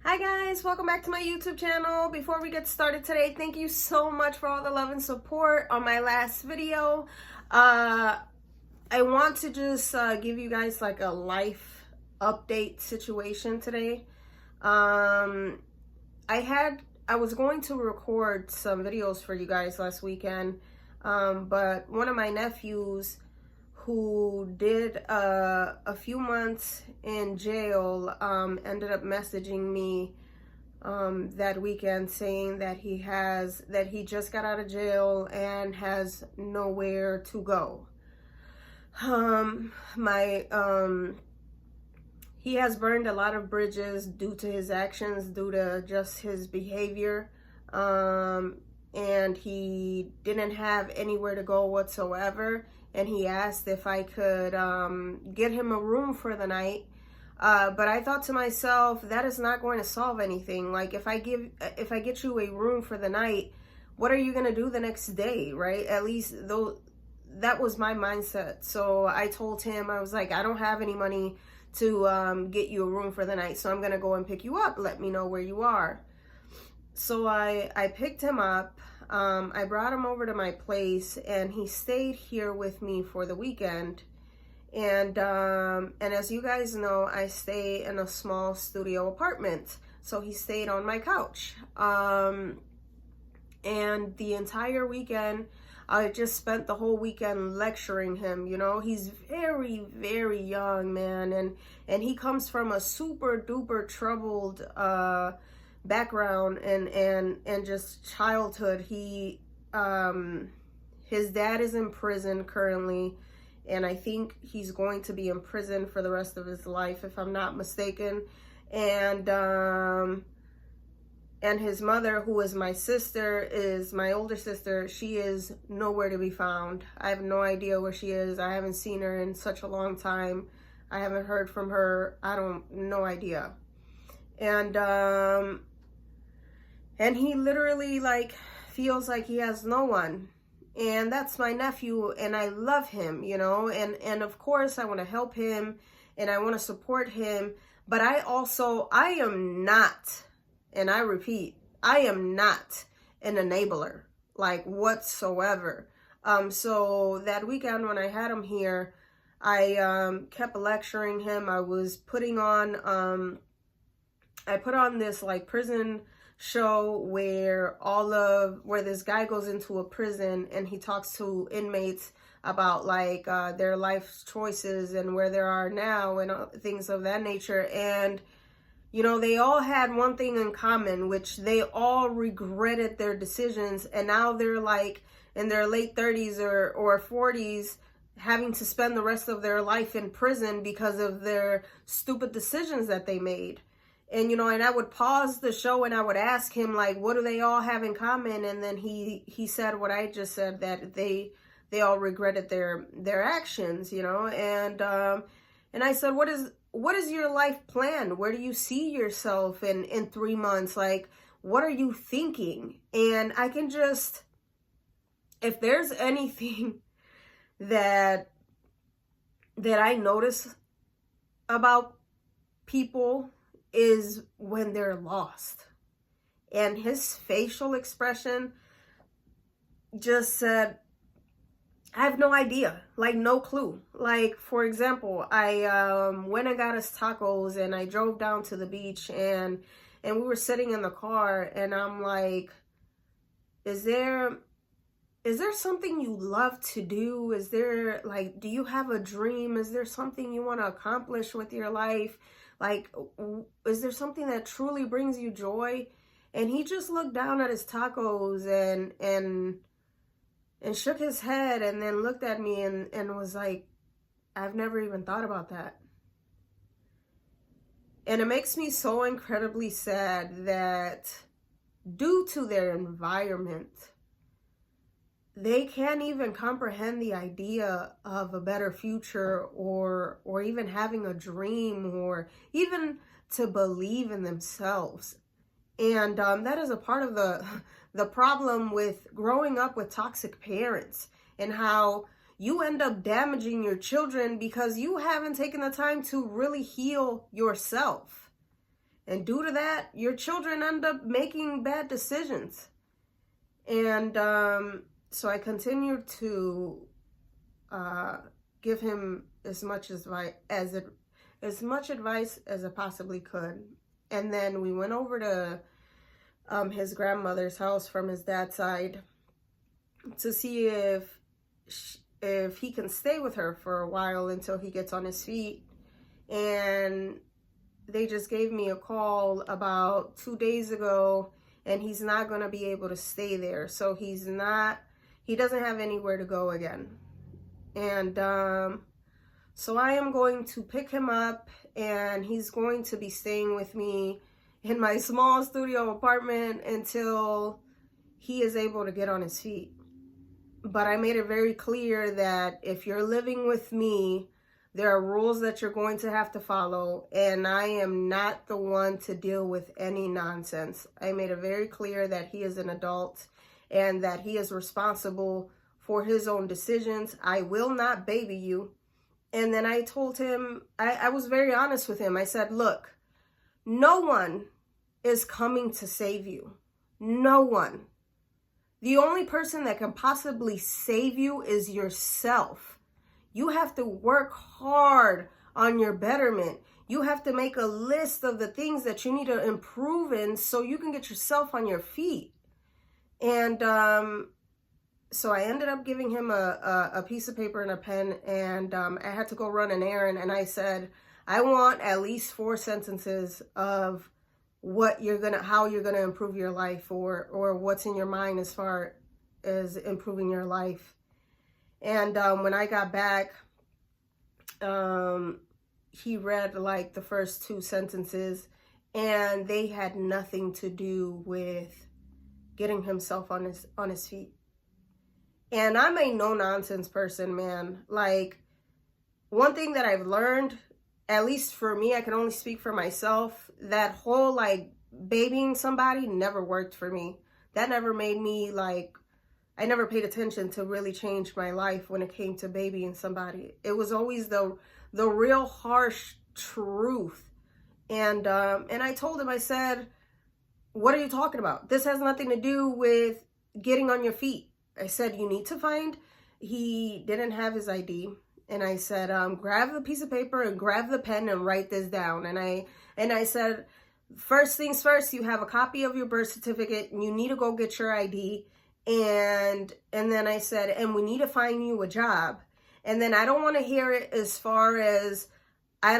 Hi guys, welcome back to my YouTube channel. Before we get started today, thank you so much for all the love and support on my last video. I want to just give you guys like a life update situation today. I was going to record some videos for you guys last weekend, but one of my nephews who did a few months in jail ended up messaging me that weekend saying that he just got out of jail and has nowhere to go. He has burned a lot of bridges due to his actions, due to just his behavior, and he didn't have anywhere to go whatsoever. And he asked if I could get him a room for the night. But I thought to myself, that is not going to solve anything. Like if I get you a room for the night, what are you going to do the next day, right? At least though, that was my mindset. So I told him, I was like, I don't have any money to get you a room for the night, so I'm going to go and pick you up. Let me know where you are. So I picked him up. I brought him over to my place, and he stayed here with me for the weekend. And as you guys know, I stay in a small studio apartment, so he stayed on my couch. And the entire weekend, I just spent the whole weekend lecturing him. You know, he's very, very young, man, and he comes from a super duper troubled background and just childhood. His dad is in prison currently, and I think he's going to be in prison for the rest of his life, if I'm not mistaken. And his mother, who is my sister, is my older sister. She is nowhere to be found. I have no idea where she is. I haven't seen her in such a long time. I haven't heard from her. No idea. And he literally like feels like he has no one. And that's my nephew, and I love him, you know, and of course I want to help him and I want to support him, but I am not, and I repeat, I am not an enabler, like whatsoever. So that weekend when I had him here, I kept lecturing him. I was putting on, I put on this like prison show where this guy goes into a prison and he talks to inmates about like their life choices and where they are now and things of that nature. And you know, they all had one thing in common, which they all regretted their decisions, and now they're like in their late 30s or 40s having to spend the rest of their life in prison because of their stupid decisions that they made. And, you know, and I would pause the show and I would ask him, like, what do they all have in common? And then he said what I just said, that they all regretted their actions, you know. And I said, what is your life plan? Where do you see yourself in 3 months? Like, what are you thinking? And I can just, if there's anything that I notice about people, is when they're lost. And his facial expression just said, I have no idea, like no clue. Like, for example, I went and got us tacos and I drove down to the beach and we were sitting in the car and I'm like, is there something you love to do? Is there, like, do you have a dream? Is there something you want to accomplish with your life? Like, is there something that truly brings you joy? And he just looked down at his tacos and shook his head and then looked at me and was like, I've never even thought about that. And it makes me so incredibly sad that due to their environment, they can't even comprehend the idea of a better future or even having a dream or even to believe in themselves. And that is a part of the problem with growing up with toxic parents, and how you end up damaging your children because you haven't taken the time to really heal yourself. And due to that, your children end up making bad decisions. And so I continued to give him as much advice as I possibly could. And then we went over to his grandmother's house from his dad's side to see if he can stay with her for a while until he gets on his feet. And they just gave me a call about 2 days ago, and he's not going to be able to stay there. So he doesn't have anywhere to go again. And so I am going to pick him up, and he's going to be staying with me in my small studio apartment until he is able to get on his feet. But I made it very clear that if you're living with me, there are rules that you're going to have to follow, and I am not the one to deal with any nonsense. I made it very clear that he is an adult and that he is responsible for his own decisions. I will not baby you. And then I told him, I was very honest with him. I said, look, no one is coming to save you. No one. The only person that can possibly save you is yourself. You have to work hard on your betterment. You have to make a list of the things that you need to improve in so you can get yourself on your feet. And so I ended up giving him a piece of paper and a pen, and I had to go run an errand. And I said, I want at least 4 sentences of how you're gonna improve your life, or what's in your mind as far as improving your life. And when I got back, he read like the first 2 sentences, and they had nothing to do with getting himself on his feet. And I'm a no-nonsense person, man. Like, one thing that I've learned, at least for me, I can only speak for myself, that whole like babying somebody never worked for me. That never made me like, I never paid attention to really change my life when it came to babying somebody. It was always the real harsh truth. And I told him, I said, what are you talking about? This has nothing to do with getting on your feet. I said, you need to find, he didn't have his ID. And I said, grab the piece of paper and grab the pen and write this down. And I said, first things first, you have a copy of your birth certificate and you need to go get your ID. And then I said, and we need to find you a job. And then I don't want to hear it as far as I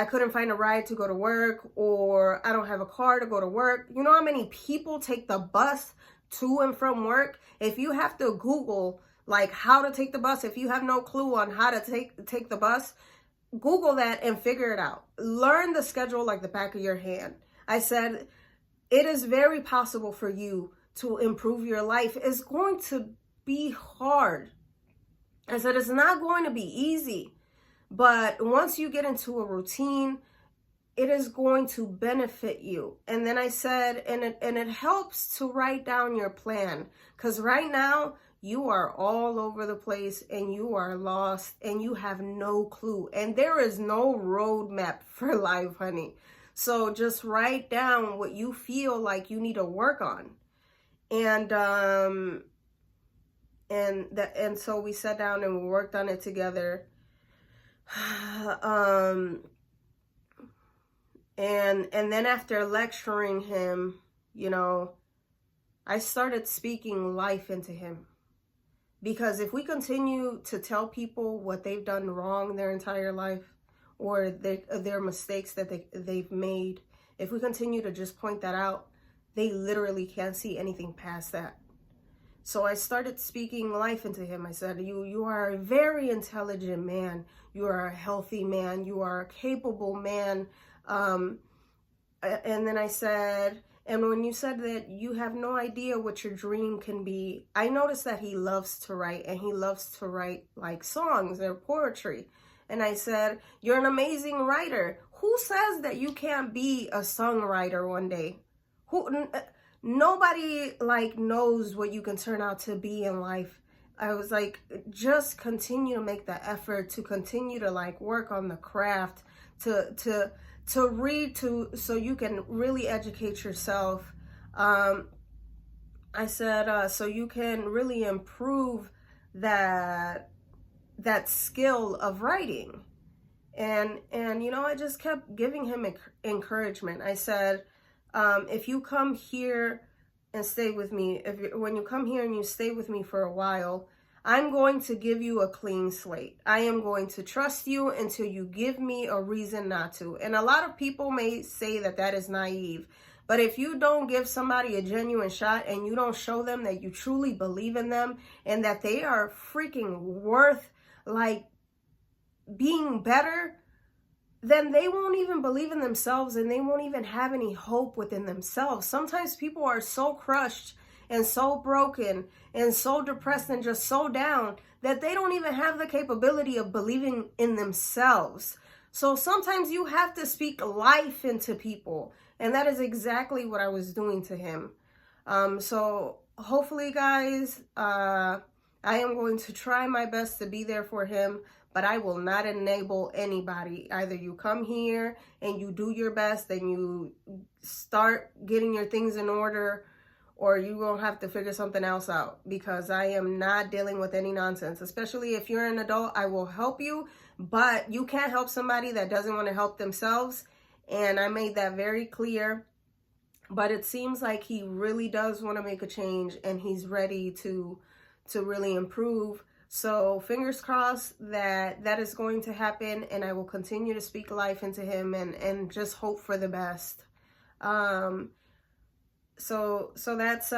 couldn't find a ride to go to work, or I don't have a car to go to work. You know how many people take the bus to and from work? If you have to Google like how to take the bus, if you have no clue on how to take the bus, Google that and figure it out. Learn the schedule like the back of your hand. I said, it is very possible for you to improve your life. It's going to be hard. I said, it's not going to be easy, but once you get into a routine, it is going to benefit you. And then I said, and it helps to write down your plan, because right now you are all over the place and you are lost and you have no clue. And there is no roadmap for life, honey. So just write down what you feel like you need to work on. And so we sat down and we worked on it together. And then after lecturing him, you know, I started speaking life into him. Because if we continue to tell people what they've done wrong their entire life, or their mistakes that they've made, if we continue to just point that out, they literally can't see anything past that. So I started speaking life into him. I said, you are a very intelligent man. You are a healthy man. You are a capable man. And then I said, and when you said that you have no idea what your dream can be, I noticed that he loves to write, and he loves to write like songs or poetry. And I said, you're an amazing writer. Who says that you can't be a songwriter one day? Nobody like knows what you can turn out to be in life. I was like, just continue to make the effort, to continue to like work on the craft, to to read so you can really educate yourself. I said so you can really improve that skill of writing. And I just kept giving him encouragement. I said, if you come here and stay with me, when you come here and you stay with me for a while, I'm going to give you a clean slate. I am going to trust you until you give me a reason not to. And a lot of people may say that that is naive. But if you don't give somebody a genuine shot and you don't show them that you truly believe in them and that they are freaking worth like being better, then they won't even believe in themselves and they won't even have any hope within themselves. Sometimes people are so crushed and so broken and so depressed and just so down that they don't even have the capability of believing in themselves. So sometimes you have to speak life into people. And that is exactly what I was doing to him. So hopefully, guys, I am going to try my best to be there for him, but I will not enable anybody. Either you come here and you do your best and you start getting your things in order, or you will have to figure something else out, because I am not dealing with any nonsense. Especially if you're an adult, I will help you, but you can't help somebody that doesn't want to help themselves. And I made that very clear. But it seems like he really does want to make a change and he's ready to really improve. So fingers crossed that that is going to happen, and I will continue to speak life into him and just hope for the best. So that's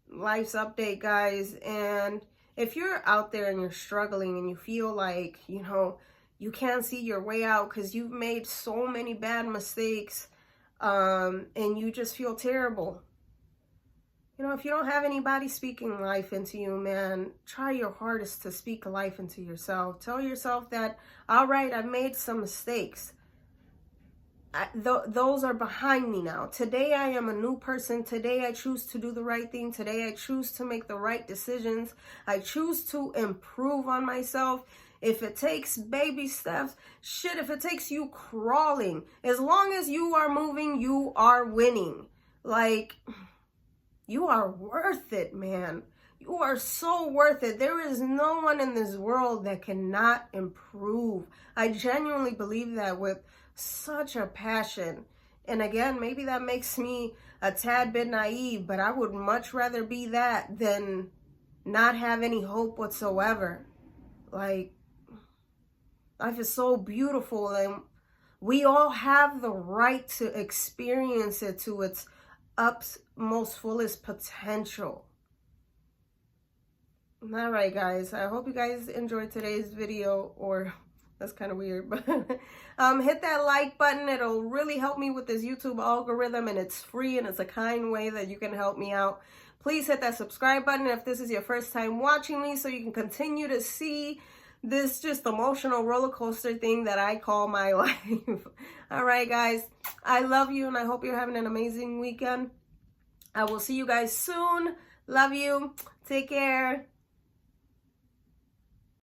life's update, guys. And if you're out there and you're struggling and you feel like, you can't see your way out because you've made so many bad mistakes, and you just feel terrible. If you don't have anybody speaking life into you, man, try your hardest to speak life into yourself. Tell yourself that, all right, I've made some mistakes. Those are behind me now. Today I am a new person. Today I choose to do the right thing. Today I choose to make the right decisions. I choose to improve on myself. If it takes baby steps, shit, if it takes you crawling, as long as you are moving, you are winning. Like, you are worth it, man. You are so worth it. There is no one in this world that cannot improve. I genuinely believe that with such a passion. And again, maybe that makes me a tad bit naive, but I would much rather be that than not have any hope whatsoever. Like, life is so beautiful, and we all have the right to experience it to its utmost fullest potential. All right, guys, I hope you guys enjoyed today's video, or that's kind of weird, but hit that like button. It'll really help me with this YouTube algorithm, and it's free, and it's a kind way that you can help me out. Please hit that subscribe button if this is your first time watching me, so you can continue to see this just emotional roller coaster thing that I call my life. All right, guys, I love you, and I hope you're having an amazing weekend. I will see you guys soon. Love you. Take care.